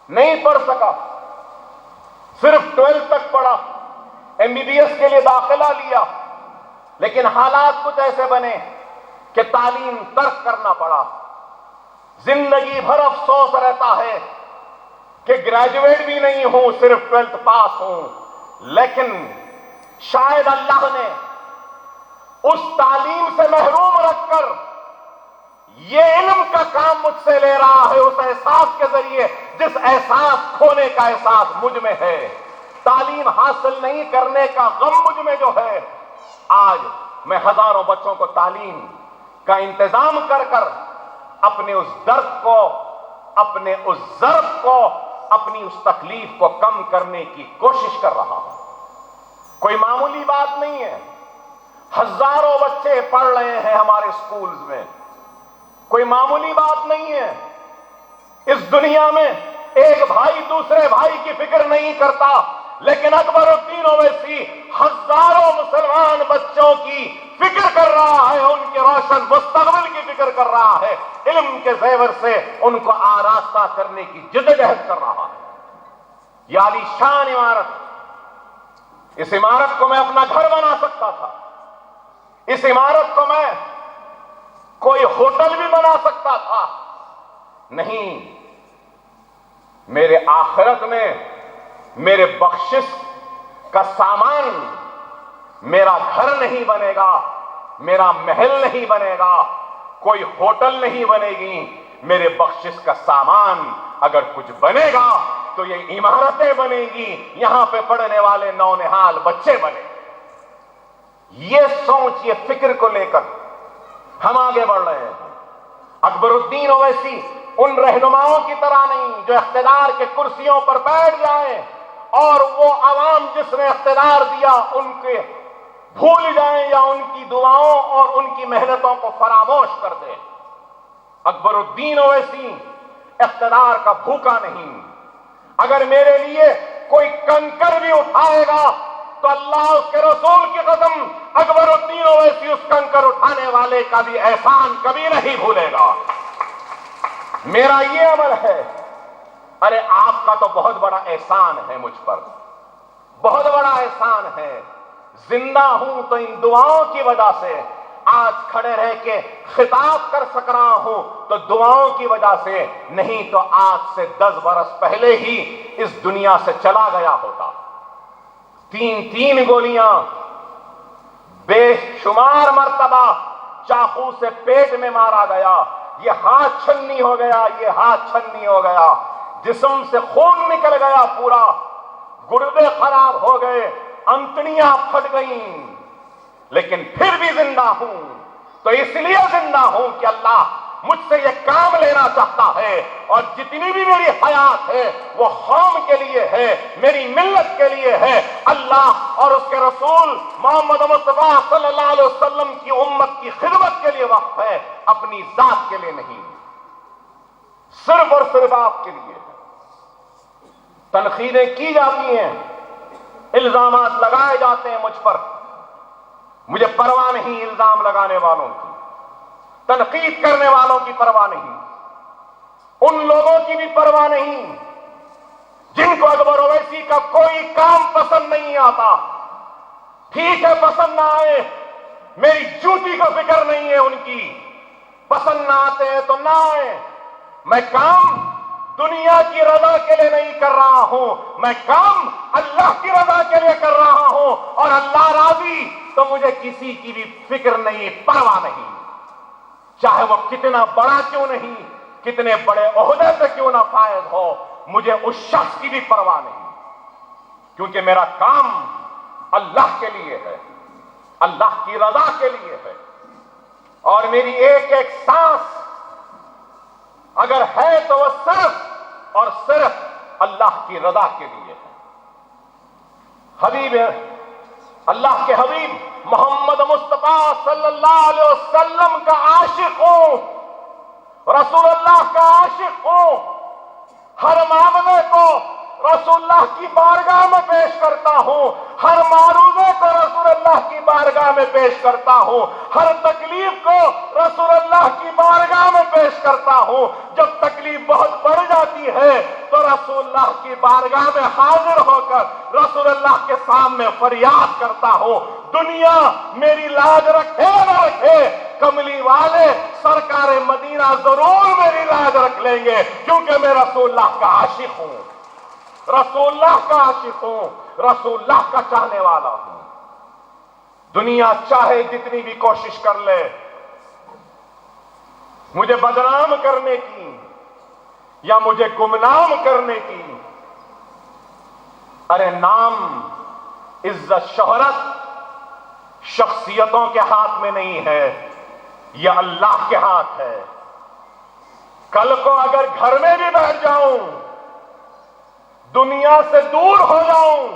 نہیں پڑھ سکا، صرف 12 تک پڑھا، MBBS کے لیے داخلہ لیا، لیکن حالات کچھ ایسے بنے کہ تعلیم ترک کرنا پڑا۔ زندگی بھر افسوس رہتا ہے کہ گریجویٹ بھی نہیں ہوں، صرف 12 پاس ہوں، لیکن شاید اللہ نے اس تعلیم سے محروم رکھ کر یہ علم کا کام مجھ سے لے رہا ہے، اس احساس کے ذریعے جس احساس کھونے کا احساس مجھ میں ہے، تعلیم حاصل نہیں کرنے کا غم مجھ میں جو ہے۔ آج میں ہزاروں بچوں کو تعلیم کا انتظام کر کر اپنے اس درد کو، اپنے اس ضرب کو، اپنی اس تکلیف کو کم کرنے کی کوشش کر رہا ہوں۔ کوئی معمولی بات نہیں ہے، ہزاروں بچے پڑھ رہے ہیں ہمارے سکولز میں، کوئی معمولی بات نہیں ہے۔ اس دنیا میں ایک بھائی دوسرے بھائی کی فکر نہیں کرتا، لیکن اکبر الدین اویسی ہزاروں مسلمان بچوں کی فکر کر رہا ہے، ان کے روشن مستقبل کی فکر کر رہا ہے، علم کے زیور سے ان کو آراستہ کرنے کی جدوجہد کر رہا ہے۔ یہ عالی شان عمارت، اس عمارت کو میں اپنا گھر بنا سکتا تھا، اس عمارت کو میں کوئی ہوٹل بھی بنا سکتا تھا، نہیں، میرے آخرت میں میرے بخشش کا سامان میرا گھر نہیں بنے گا، میرا محل نہیں بنے گا، کوئی ہوٹل نہیں بنے گی، میرے بخشش کا سامان اگر کچھ بنے گا تو یہ عمارتیں بنے گی، یہاں پہ پڑھنے والے نونہال بچے بنے۔ یہ سوچ، یہ فکر کو لے کر ہم آگے بڑھ رہے ہیں۔ اکبر الدین اویسی ان رہنماؤں کی طرح نہیں جو اقتدار کے کرسیوں پر بیٹھ جائیں اور وہ عوام جس نے اقتدار دیا ان کے بھول جائیں یا ان کی دعاؤں اور ان کی محنتوں کو فراموش کر دیں۔ اکبر الدین اویسی اقتدار کا بھوکا نہیں۔ اگر میرے لیے کوئی کنکر بھی اٹھائے گا تو اللہ اس کے رسول کی قسم اکبر الدین اویسی اس کنکر اٹھانے والے کا بھی احسان کبھی نہیں بھولے گا۔ میرا یہ عمل ہے۔ ارے آپ کا تو بہت بڑا احسان ہے مجھ پر، بہت بڑا احسان ہے۔ زندہ ہوں تو ان دعاؤں کی وجہ سے، آج کھڑے رہ کے خطاب کر سک رہا ہوں تو دعاؤں کی وجہ سے، نہیں تو آج سے 10 برس پہلے ہی اس دنیا سے چلا گیا ہوتا۔ 3 گولیاں بے شمار مرتبہ چاقو سے پیٹ میں مارا گیا، یہ ہاتھ چھلنی ہو گیا، یہ ہاتھ چھلنی ہو گیا، جسم سے خون نکل گیا پورا، گردے خراب ہو گئے، انتڑیاں پھٹ گئیں، لیکن پھر بھی زندہ ہوں۔ تو اس لیے زندہ ہوں کہ اللہ مجھ سے یہ کام لینا چاہتا ہے، اور جتنی بھی میری حیات ہے وہ قوم کے لیے ہے، میری ملت کے لیے ہے، اللہ اور اس کے رسول محمد مصطفیٰ صلی اللہ علیہ وسلم کی امت کی خدمت کے لیے وقف ہے، اپنی ذات کے لیے نہیں، صرف اور صرف آپ کے لیے ہے۔ تنقیدیں کی جاتی ہیں، الزامات لگائے جاتے ہیں مجھ پر، مجھے پرواہ نہیں الزام لگانے والوں کی، تنقید کرنے والوں کی پرواہ نہیں، ان لوگوں کی بھی پرواہ نہیں جن کو اکبر اویسی کا کوئی کام پسند نہیں آتا۔ ٹھیک ہے، پسند نہ آئے، میری جوتی کو فکر نہیں ہے ان کی، پسند نہ آتے ہیں تو نہ آئے، میں کام دنیا کی رضا کے لیے نہیں کر رہا ہوں، میں کام اللہ کی رضا کے لیے کر رہا ہوں، اور اللہ راضی تو مجھے کسی کی بھی فکر نہیں، پرواہ نہیں، چاہے وہ کتنا بڑا کیوں نہیں، کتنے بڑے عہدے سے کیوں نہ فائز ہو، مجھے اس شخص کی بھی پرواہ نہیں، کیونکہ میرا کام اللہ کے لیے ہے، اللہ کی رضا کے لیے ہے، اور میری ایک ایک سانس اگر ہے تو وہ صرف اور صرف اللہ کی رضا کے لیے ہے۔ حبیب اللہ کے حبیب محمد مصطفیٰ صلی اللہ علیہ وسلم کا عاشق ہوں، رسول اللہ کا عاشق ہوں، ہر معاملے کو رسول اللہ کی بارگاہ میں پیش کرتا ہوں، ہر معروضے کو رسول اللہ کی بارگاہ میں پیش کرتا ہوں، ہر تکلیف کو رسول اللہ کی بارگاہ میں پیش کرتا ہوں، جب تکلیف بہت بڑھ جاتی ہے تو رسول اللہ کی بارگاہ میں حاضر ہو کر رسول اللہ کے سامنے فریاد کرتا ہوں، دنیا میری لاج رکھے نہ رکھے، کملی والے سرکار مدینہ ضرور میری لاج رکھ لیں گے، کیونکہ میں رسول اللہ کا عاشق ہوں، رسول اللہ کا عاشق ہوں، رسول اللہ کا چاہنے والا ہوں۔ دنیا چاہے جتنی بھی کوشش کر لے مجھے بدنام کرنے کی یا مجھے گمنام کرنے کی، ارے نام، عزت، شہرت شخصیتوں کے ہاتھ میں نہیں ہے، یہ اللہ کے ہاتھ ہے۔ کل کو اگر گھر میں بھی بیٹھ جاؤں، دنیا سے دور ہو جاؤں،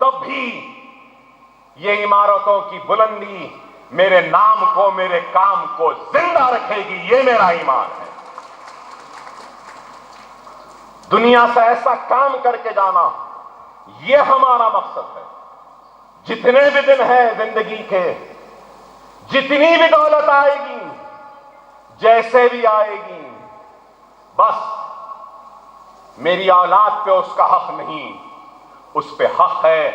تب بھی یہ عمارتوں کی بلندی میرے نام کو، میرے کام کو زندہ رکھے گی، یہ میرا ایمان ہے۔ دنیا سے ایسا کام کر کے جانا، یہ ہمارا مقصد ہے۔ جتنے بھی دن ہیں زندگی کے، جتنی بھی دولت آئے گی، جیسے بھی آئے گی، بس میری اولاد پہ اس کا حق نہیں، اس پہ حق ہے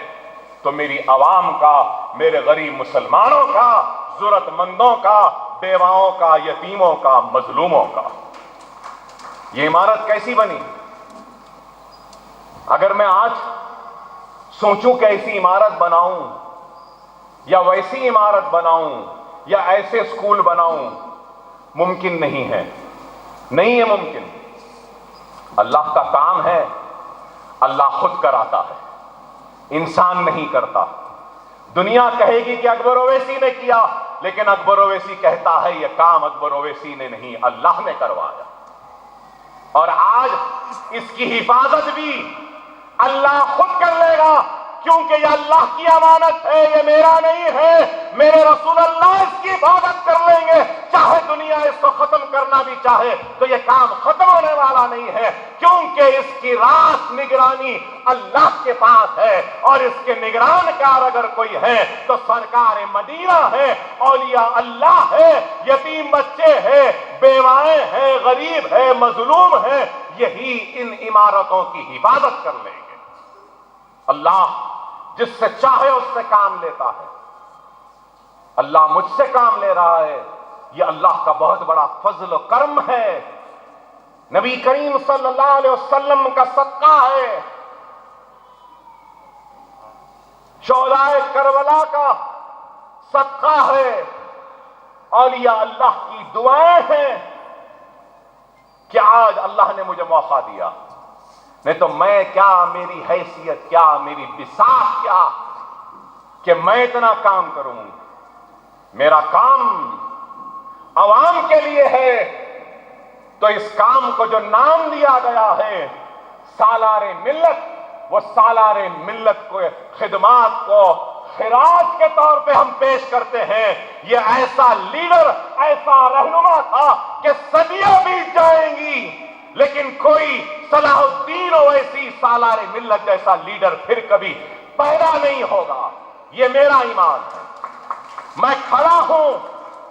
تو میری عوام کا، میرے غریب مسلمانوں کا، ضرورت مندوں کا، بیواؤں کا، یتیموں کا، مظلوموں کا۔ یہ عمارت کیسی بنی؟ اگر میں آج سوچوں کہ ایسی عمارت بناؤں یا ویسی عمارت بناؤں یا ایسے اسکول بناؤں، ممکن نہیں ہے، نہیں ہے ممکن۔ اللہ کا کام ہے، اللہ خود کراتا ہے، انسان نہیں کرتا۔ دنیا کہے گی کہ اکبر اویسی نے کیا، لیکن اکبر اویسی کہتا ہے یہ کام اکبر اویسی نے نہیں، اللہ نے کروایا، اور آج اس کی حفاظت بھی اللہ خود کر لے گا، کیونکہ یہ اللہ کی امانت ہے، یہ میرا نہیں ہے، میرے رسول اللہ اس کی حفاظت کر لیں گے، چاہے دنیا اس کو ختم کرنا بھی چاہے تو یہ کام ختم ہونے والا نہیں ہے، کیونکہ اس کی راست نگرانی اللہ کے پاس ہے، اور اس کے نگران کار اگر کوئی ہے تو سرکار مدینہ ہے، اولیاء اللہ ہے، یتیم بچے ہیں، بیوائیں ہیں، غریب ہے، مظلوم ہے، یہی ان عمارتوں کی حفاظت کر لیں گے۔ اللہ جس سے چاہے اس سے کام لیتا ہے، اللہ مجھ سے کام لے رہا ہے، یہ اللہ کا بہت بڑا فضل و کرم ہے، نبی کریم صلی اللہ علیہ وسلم کا صدقہ ہے، شہدائے کربلا کا صدقہ ہے، اولیاء اللہ کی دعائیں ہیں کہ آج اللہ نے مجھے موقع دیا، نہیں تو میں کیا، میری حیثیت کیا، میری بساط کیا کہ میں اتنا کام کروں۔ میرا کام عوام کے لیے ہے، تو اس کام کو جو نام دیا گیا ہے سالار ملت، وہ سالار ملت کو خدمات کو خراج کے طور پہ ہم پیش کرتے ہیں۔ یہ ایسا لیڈر، ایسا رہنما تھا کہ صدیاں بیت جائیں گی لیکن کوئی صلاح الدین اویسی سالار ملت جیسا لیڈر پھر کبھی پیدا نہیں ہوگا، یہ میرا ایمان ہے۔ میں کھڑا ہوں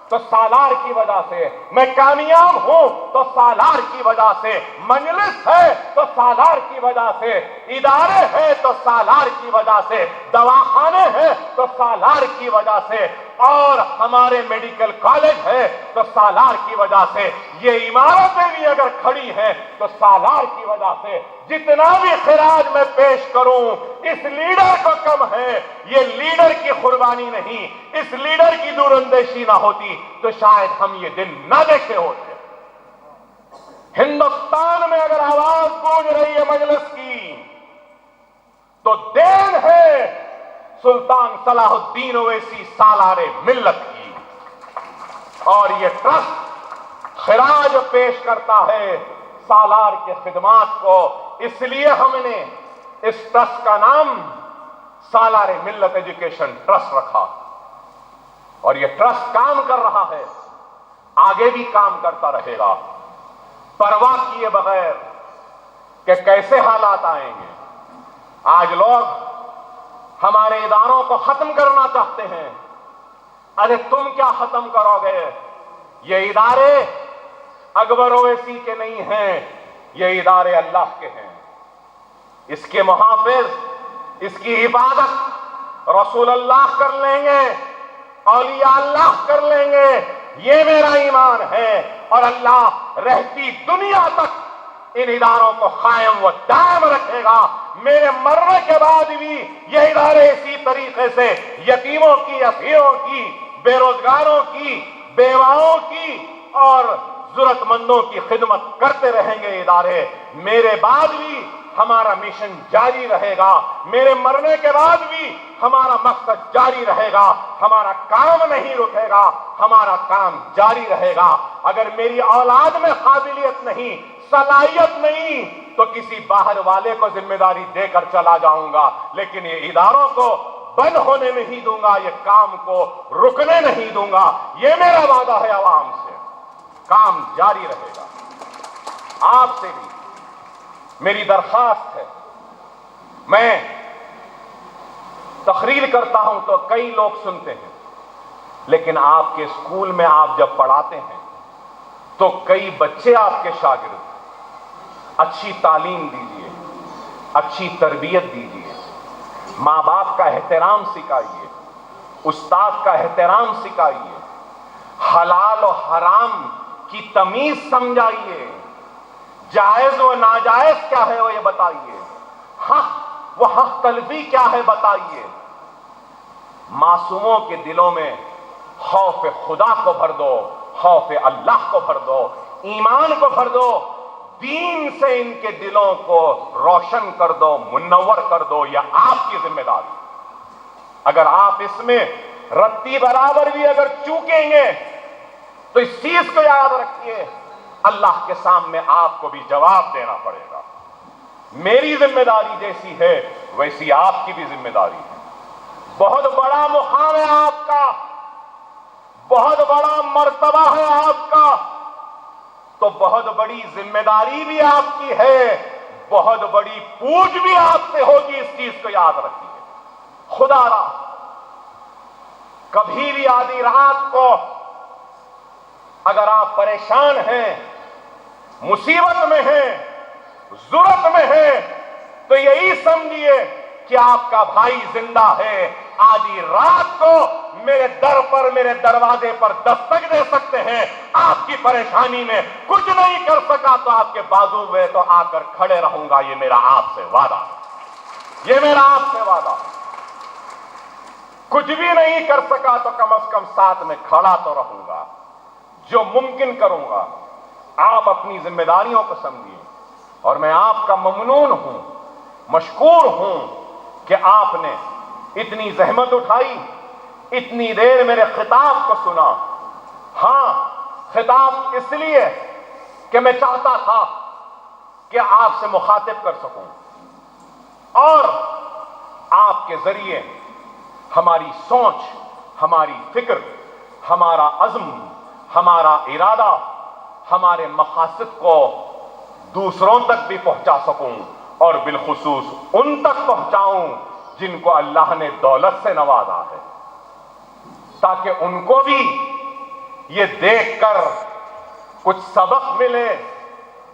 تو سالار کی وجہ سے، میں کامیاب ہوں تو سالار کی وجہ سے، مجلس ہے تو سالار کی وجہ سے، ادارے ہیں تو سالار کی وجہ سے، دواخانے ہیں تو سالار کی وجہ سے، اور ہمارے میڈیکل کالج ہے تو سالار کی وجہ سے، یہ عمارتیں بھی اگر کھڑی ہیں تو سالار کی وجہ سے۔ جتنا بھی خراج میں پیش کروں اس لیڈر کو کم ہے، یہ لیڈر کی قربانی نہیں، اس لیڈر کی دور اندیشی نہ ہوتی تو شاید ہم یہ دن نہ دیکھے ہوتے۔ ہندوستان میں اگر آواز گونج رہی ہے مجلس کی تو دین ہے سلطان صلاح الدین اویسی سالار ملت کی، اور یہ ٹرسٹ خراج پیش کرتا ہے سالار کے خدمات کو، اس لیے ہم نے اس ٹرسٹ کا نام سالار ملت ایجوکیشن ٹرسٹ رکھا، اور یہ ٹرسٹ کام کر رہا ہے، آگے بھی کام کرتا رہے گا، پرواہ کیے بغیر کہ کیسے حالات آئیں گے۔ آج لوگ ہمارے اداروں کو ختم کرنا چاہتے ہیں، ارے تم کیا ختم کرو گے؟ یہ ادارے اکبر اویسی کے نہیں ہیں، یہ ادارے اللہ کے ہیں، اس کے محافظ، اس کی حفاظت رسول اللہ کر لیں گے، اولیاء اللہ کر لیں گے، یہ میرا ایمان ہے، اور اللہ رہتی دنیا تک ان اداروں کو قائم و دائم رکھے گا۔ میرے مرنے کے بعد بھی یہ ادارے اسی طریقے سے یتیموں کی، اسیروں کی، بے روزگاروں کی، بیواؤں کی اور ضرورت مندوں کی خدمت کرتے رہیں گے ادارے۔ میرے بعد بھی ہمارا مشن جاری رہے گا، میرے مرنے کے بعد بھی ہمارا مقصد جاری رہے گا، ہمارا کام نہیں رکے گا، ہمارا کام جاری رہے گا۔ اگر میری اولاد میں قابلیت نہیں، صلاحیت نہیں، تو کسی باہر والے کو ذمہ داری دے کر چلا جاؤں گا، لیکن یہ اداروں کو بند ہونے نہیں دوں گا، یہ کام کو رکنے نہیں دوں گا، یہ میرا وعدہ ہے عوام سے۔ کام جاری رہے گا۔ آپ سے بھی میری درخواست ہے، میں تقریر کرتا ہوں تو کئی لوگ سنتے ہیں، لیکن آپ کے اسکول میں آپ جب پڑھاتے ہیں تو کئی بچے آپ کے شاگرد، اچھی تعلیم دیجیے، اچھی تربیت دیجیے، ماں باپ کا احترام سکھائیے، استاد کا احترام سکھائیے، حلال و حرام کی تمیز سمجھائیے، جائز و ناجائز کیا ہے وہ یہ بتائیے، حق و حق تلفی کیا ہے بتائیے۔ معصوموں کے دلوں میں خوف خدا کو بھر دو، خوف اللہ کو بھر دو، ایمان کو بھر دو، دین سے ان کے دلوں کو روشن کر دو، منور کر دو، یہ آپ کی ذمہ داری۔ اگر آپ اس میں رتی برابر بھی اگر چوکیں گے تو اس چیز کو یاد رکھیے، اللہ کے سامنے آپ کو بھی جواب دینا پڑے گا۔ میری ذمہ داری جیسی ہے ویسی آپ کی بھی ذمہ داری ہے۔ بہت بڑا مقام ہے آپ کا، بہت بڑا مرتبہ ہے آپ کا، تو بہت بڑی ذمہ داری بھی آپ کی ہے، بہت بڑی پوچھ بھی آپ سے ہوگی، اس چیز کو یاد رکھیے۔ خدا را کبھی بھی آدھی رات کو اگر آپ پریشان ہیں، مصیبت میں ہیں، ضرورت میں ہیں، تو یہی سمجھیے کہ آپ کا بھائی زندہ ہے۔ آدھی رات کو میرے در پر، میرے دروازے پر دستک دے سکتے ہیں۔ آپ کی پریشانی میں کچھ نہیں کر سکا تو آپ کے بازو میں تو آ کر کھڑے رہوں گا، یہ میرا آپ سے وعدہ، یہ میرا آپ سے وعدہ۔ کچھ بھی نہیں کر سکا تو کم از کم ساتھ میں کھڑا تو رہوں گا، جو ممکن کروں گا۔ آپ اپنی ذمہ داریوں کو سمجھیے، اور میں آپ کا ممنون ہوں، مشکور ہوں کہ آپ نے اتنی زحمت اٹھائی، اتنی دیر میرے خطاب کو سنا۔ ہاں، خطاب اس لیے کہ میں چاہتا تھا کہ آپ سے مخاطب کر سکوں، اور آپ کے ذریعے ہماری سوچ، ہماری فکر، ہمارا عزم، ہمارا ارادہ، ہمارے مقاصد کو دوسروں تک بھی پہنچا سکوں، اور بالخصوص ان تک پہنچاؤں جن کو اللہ نے دولت سے نوازا ہے، تاکہ ان کو بھی یہ دیکھ کر کچھ سبق ملے،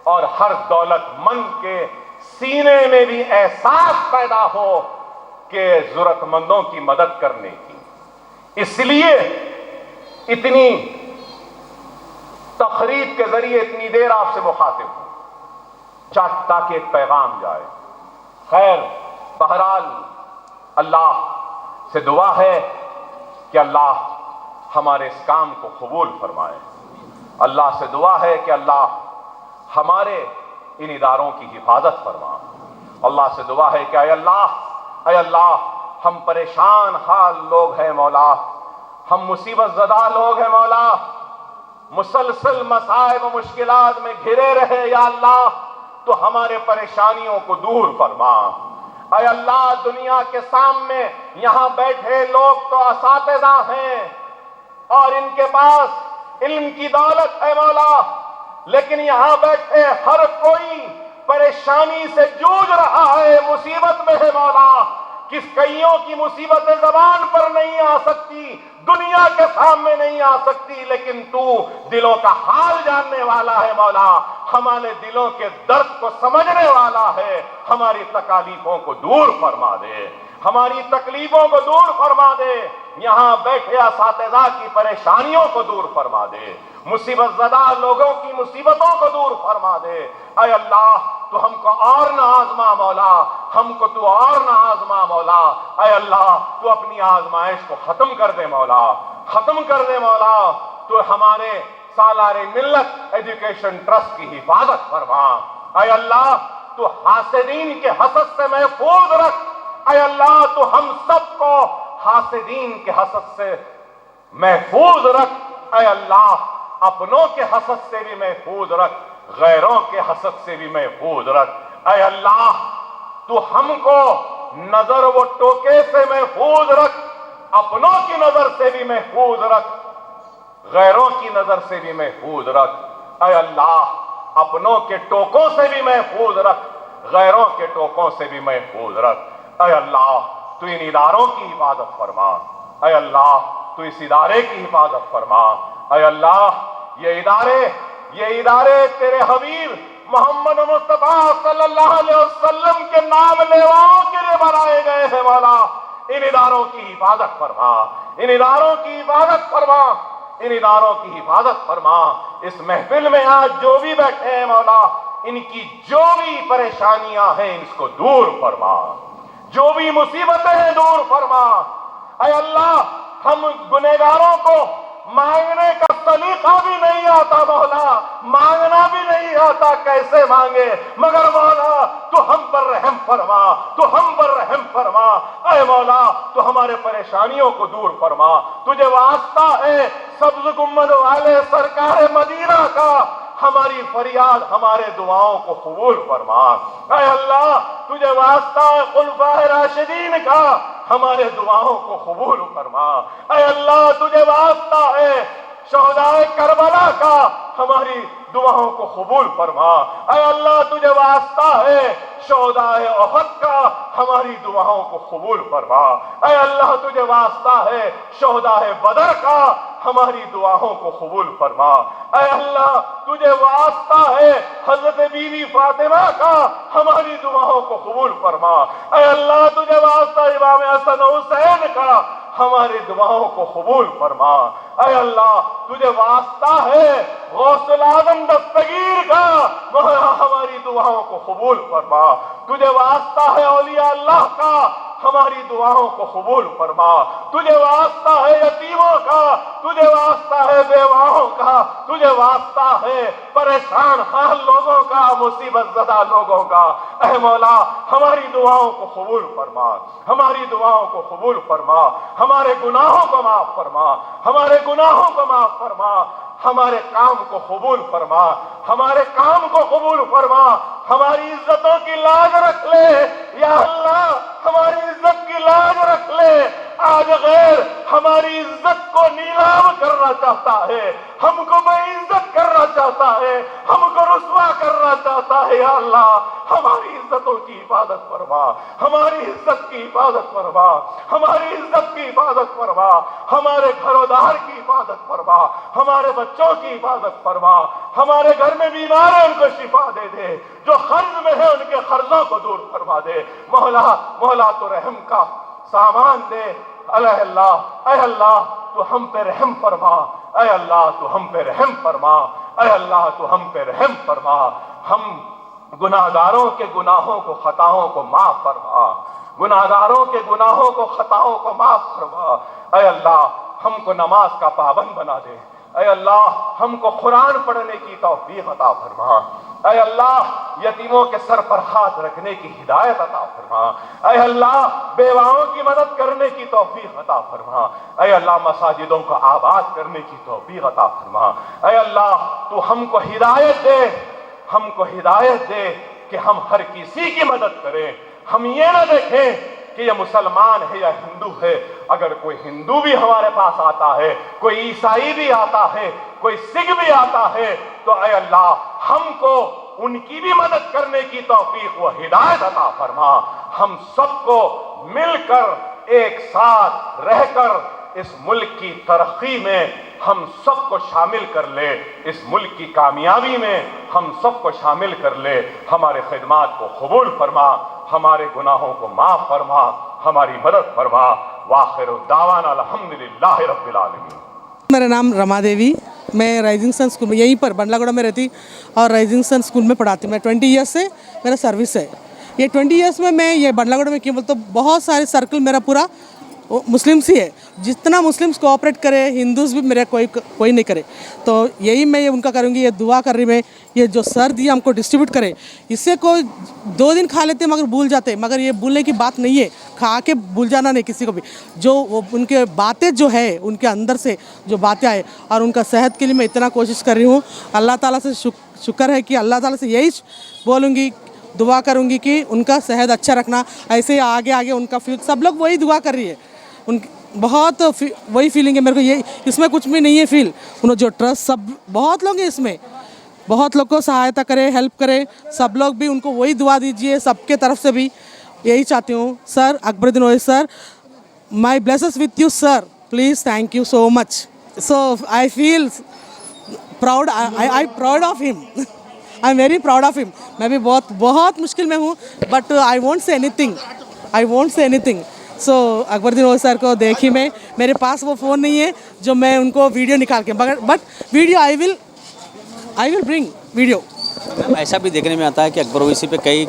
اور ہر دولت مند کے سینے میں بھی احساس پیدا ہو کہ ضرورت مندوں کی مدد کرنے کی۔ اس لیے اتنی تقریب کے ذریعے اتنی دیر آپ سے مخاطب ہوں، تاکہ ایک پیغام جائے۔ خیر، بہرحال اللہ سے دعا ہے کہ اللہ ہمارے اس کام کو قبول فرمائے۔ اللہ سے دعا ہے کہ اللہ ہمارے ان اداروں کی حفاظت فرما۔ اللہ سے دعا ہے کہ اے اللہ ہم پریشان حال لوگ ہیں مولا، ہم مصیبت زدہ لوگ ہیں مولا، مسلسل مسائب و مشکلات میں گھرے رہے یا اللہ، تو ہمارے پریشانیوں کو دور فرما۔ اے اللہ، دنیا کے سامنے یہاں بیٹھے لوگ تو اساتذہ ہیں اور ان کے پاس علم کی دولت ہے مولا، لیکن یہاں بیٹھے ہر کوئی پریشانی سے جوجھ رہا ہے، مصیبت میں ہے مولا۔ کئیوں کی مصیبتیں زبان پر نہیں آ سکتی، دنیا کے سامنے نہیں آ سکتی، لیکن تو دلوں کا حال جاننے والا ہے مولا، ہمارے دلوں کے درد کو سمجھنے والا ہے۔ ہماری تکالیفوں کو دور فرما دے، ہماری تکلیفوں کو دور فرما دے، یہاں بیٹھے اساتذہ کی پریشانیوں کو دور فرما دے، مصیبت زدہ لوگوں کی مصیبتوں کو دور فرما دے۔ اے اللہ، تو ہم کو اور نہ آزما مولا، ہم کو تو اور نہ آزما مولا۔ اے اللہ، تو اپنی آزمائش کو ختم کر دے مولا، ختم کر دے مولا۔ تو ہمارے سالار ملت ایجوکیشن ٹرسٹ کی حفاظت فرما۔ اے اللہ، تو حاسدین کے حسد سے محفوظ رکھ۔ اے اللہ، تو ہم سب کو حاسدین کے حسد سے محفوظ رکھ۔ اے اللہ، اپنوں کے حسد سے بھی محفوظ رکھ، غیروں کے حسد سے بھی محفوظ رکھ۔ اے اللہ، تو ہم کو نظر و ٹوکے سے محفوظ رکھ، اپنوں کی نظر سے بھی محفوظ رکھ، غیروں کی نظر سے بھی محفوظ رکھ۔ اے اللہ، اپنوں کے ٹوکوں سے بھی محفوظ رکھ، غیروں کے ٹوکوں سے بھی محفوظ رکھ۔ اے اللہ، تو ان اداروں کی حفاظت فرما۔ اے اللہ، تو اس ادارے کی حفاظت فرما۔ اے اللہ، یہ ادارے تیرے حبیب محمد مصطفیٰ صلی اللہ علیہ وسلم کے نام لیواؤں کے لیے بنائے گئے ہیں مولا، ان اداروں کی حفاظت فرما، ان اداروں کی حفاظت فرما، ان اداروں کی حفاظت فرما۔ اس محفل میں آج جو بھی بیٹھے ہیں مولا، ان کی جو بھی پریشانیاں ہیں اس کو دور فرما، جو بھی مصیبتیں ہیں دور فرما۔ اے اللہ، ہم گنہگاروں کو مانگنے کا طریقہ بھی نہیں آتا مولا، مانگنا بھی نہیں آتا، کیسے مانگے، مگر مولا تو ہم پر رحم فرما، تو ہم پر رحم فرما۔ اے مولا، تو ہمارے پریشانیوں کو دور فرما۔ تجھے واسطہ ہے سبز گنبد والے سرکار مدینہ کا، ہماری فریاد، ہمارے دعاؤں کو قبول فرما۔ اے اللہ، تجھے واسطہ ہے خلفائے راشدین کا، ہمارے دعاؤں کو قبول فرما۔ اے اللہ، تجھے واسطہ ہے شہدائے کربلا کا، ہماری دعاؤں کو قبول فرما۔ اے اللہ، تجھے واسطہ ہے شہدائے احد کا، ہماری دعاؤں کو قبول فرما۔ اے اللہ، تجھے واسطہ ہے شہدائے بدر کا، ہماری دعاؤں کو قبول فرما۔ اے اللہ، تجھے واسطہ ہے حضرت بی بی فاطمہ کا، ہماری دعاؤں کو قبول فرما۔ اے اللہ، تجھے واسطہ امام حسن حسین کا، ہماری دعاؤں کو قبول فرما. اے اللہ تجھے واسطہ ہے غوث العظم دستگیر کا، مولا ہماری دعاؤں کو قبول فرما. تجھے واسطہ ہے اولیاء اللہ کا، ہماری دعاؤں کو قبول فرما. تجھے واسطہ ہے یتیموں کا، تجھے واسطہ ہے بیواؤں کا، تجھے واسطہ ہے پریشان حال لوگوں کا، مصیبت زدہ لوگوں کا. اے مولا ہماری دعاؤں کو قبول فرما، ہماری دعاؤں کو قبول فرما. ہمارے گناہوں کو معاف فرما، ہمارے گناہوں کو معاف فرما. ہمارے کام کو قبول فرما، ہمارے کام کو قبول فرما. ہماری عزتوں کی لاج رکھ لے یا اللہ، ہماری عزت کی لاج رکھ لے. آج غیر ہماری عزت کو نیلام کرنا چاہتا ہے، ہم کو بے عزت کرنا چاہتا ہے، ہم کو رسوا کرنا چاہتا ہے. یا اللہ ہماری عزتوں کی حفاظت فرما، ہماری عزت کی حفاظت فرما، ہماری عزت کی حفاظت فرما. ہمارے گھر و دار کی حفاظت فرما، ہمارے بچوں کی حفاظت فرما. ہمارے گھر میں بیمار ہیں ان کو شفا دے دے، جو قرض میں ہے ان کے قرضوں کو دور فرما دے. مولا تو رحم کا سامان دے. اے اللہ تو ہم پہ رحم فرما. اے اللہ تو ہم پہ رحم فرما. اے اللہ تو ہم پہ رحم فرما. ہم گناہگاروں کے گناہوں کو خطاؤں کو معاف فرما، گناہگاروں کے گناہوں کو خطاؤں کو معاف فرما. اے اللہ ہم کو نماز کا پابند بنا دے. اے اللہ ہم کو قرآن پڑھنے کی توفیق عطا فرما. اے اللہ یتیموں کے سر پر ہاتھ رکھنے کی ہدایت عطا فرما. اے اللہ بیواؤں کی مدد کرنے کی توفیق عطا فرما. اے اللہ مساجدوں کو آباد کرنے کی توفیق عطا فرما. اے اللہ تو ہم کو ہدایت دے، ہم کو ہدایت دے کہ ہم ہر کسی کی مدد کریں. ہم یہ نہ دیکھیں کہ یہ مسلمان ہے یا ہندو ہے. اگر کوئی ہندو بھی ہمارے پاس آتا ہے، کوئی عیسائی بھی آتا ہے، کوئی سکھ بھی آتا ہے، تو اے اللہ ہم کو ان کی بھی مدد کرنے کی توفیق و ہدایت عطا فرما. ہم سب کو مل کر ایک ساتھ رہ کر اس ملک کی ترقی میں ہم سب کو شامل کر لے، اس ملک کی کامیابی میں ہم سب کو شامل کر لے. ہمارے خدمات کو قبول فرما، ہمارے گناہوں کو معاف فرما، ہماری مدد فرما. وآخر دعوانا الحمدللہ رب العالمین. میرا نام رما دیوی، میں رائزنگ سن اسکول میں یہیں پر بنڈلا گوڑا میں رہتی اور رائزنگ سن اسکول میں پڑھاتی. میں 20 ایئرس سے میرا سروس ہے. یہ 20 ایئرس میں یہ بنڈلا گوڑا میں کیوں بولتا ہوں، بہت سارے سرکل میرا پورا مسلمس ہی ہے. جتنا مسلمس کوآپریٹ کرے، ہندوز بھی میرے کوئی نہیں کرے. تو یہی میں ان کا کروں گی، یہ دعا کر رہی میں، یہ جو سر دیا ہم کو ڈسٹریبیوٹ کرے. اس سے کوئی 2 دن کھا لیتے مگر بھول جاتے، مگر یہ بھولنے کی بات نہیں ہے، کھا کے بھول جانا نہیں کسی کو بھی. جو وہ ان کے باتیں جو ہے ان کے اندر سے جو باتیں آئے، اور ان کا صحت کے لیے میں اتنا کوشش کر رہی ہوں. اللہ تعالیٰ سے شکر ہے کہ اللہ تعالیٰ سے یہی بولوں گی، دعا کروں گی کہ ان کا صحت اچھا رکھنا. ایسے ہی آگے ان کا سب لوگ وہی دعا کر رہی ہے. ان بہت وہی فیلنگ ہے میرے کو. یہ اس میں کچھ بھی نہیں ہے فیل. انہوں جو ٹرسٹ سب بہت لوگ ہیں اس میں، بہت لوگ کو سہایتا کرے، ہیلپ کرے. سب لوگ بھی ان کو وہی دعا دیجیے، سب کے طرف سے بھی یہی چاہتی ہوں. Sir Akbaruddin Owaisi sir, my blessings with you sir, please thank you so much. So I feel proud, I proud of ہم، I am very proud of ہم. میں بھی بہت مشکل میں ہوں، but I won't say anything. So Akbaruddin Owaisi سر کو دیکھی میں، میرے پاس وہ فون نہیں ہے جو میں ان کو ویڈیو نکال کے، but video I will bring video. ایسا بھی دیکھنے میں آتا ہے کہ اکبر اویسی پہ کئی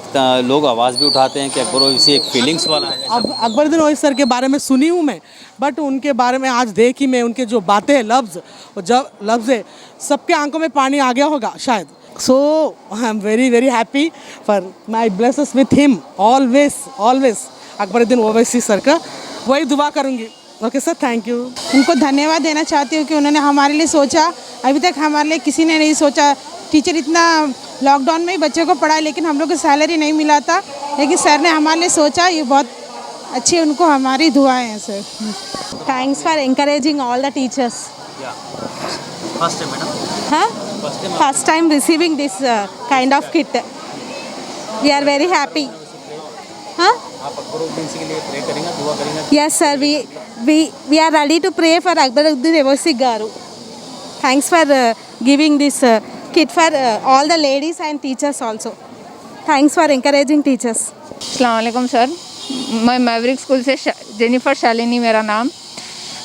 لوگ آواز بھی اٹھاتے ہیں کہ اکبر اویسی ایک فیلنگس والا ہے. اکبر الدین اویسی سر کے بارے میں سنی ہوں میں، بٹ ان کے بارے میں آج دیکھی میں، ان کے جو باتیں لفظ ہے، سب کے آنکھوں میں پانی آ گیا ہوگا شاید. So I am very very happy for my blessings with ہم always. Akbaruddin Owaisi sir کا وہی دعا کروں گی. Okay sir, thank you. ان کو دھنیہ واد دینا چاہتی ہوں کہ انہوں نے ہمارے لیے سوچا. ابھی تک ہمارے لیے کسی نے نہیں سوچا. ٹیچر اتنا لاک ڈاؤن میں ہی بچوں کو پڑھائے، لیکن ہم لوگ کو سیلری نہیں ملا تھا، لیکن سر نے ہمارے لیے سوچا. یہ بہت اچھی ان کو ہماری دعائیں ہیں sir. Thanks for encouraging all the teachers. First time receiving this kind of kit. We are very happy. آپ اکبر الدین کے لیے پرے کریں گے، دعا کریں گے؟ Yes sir, we are ready to pray for Akbar Uddin Owaisi garu. Thanks for giving this kit for all the ladies and teachers also. Thanks for encouraging teachers. السلام علیکم سر. میں میوریک اسکول سے جینیفر شالینی میرا نام.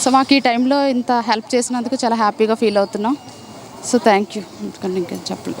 సో మాకు ఈ టైంలో ఇంత హెల్ప్ చేసినందుకు చాలా హ్యాపీగా ఫీల్ అవుతున్నాం. So thank you. ఎందుకంటే ఇంకా చెప్పలేదు.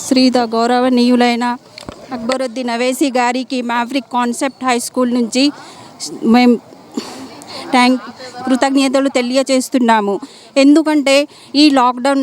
శ్రీ ద గౌరవనీయులైన అక్బరుద్దీన్ అవైసీ గారికి మావరిక్ కాన్సెప్ట్ హై స్కూల్ నుంచి మేము కృతజ్ఞతలు తెలియజేస్తున్నాము. ఎందుకంటే ఈ లాక్డౌన్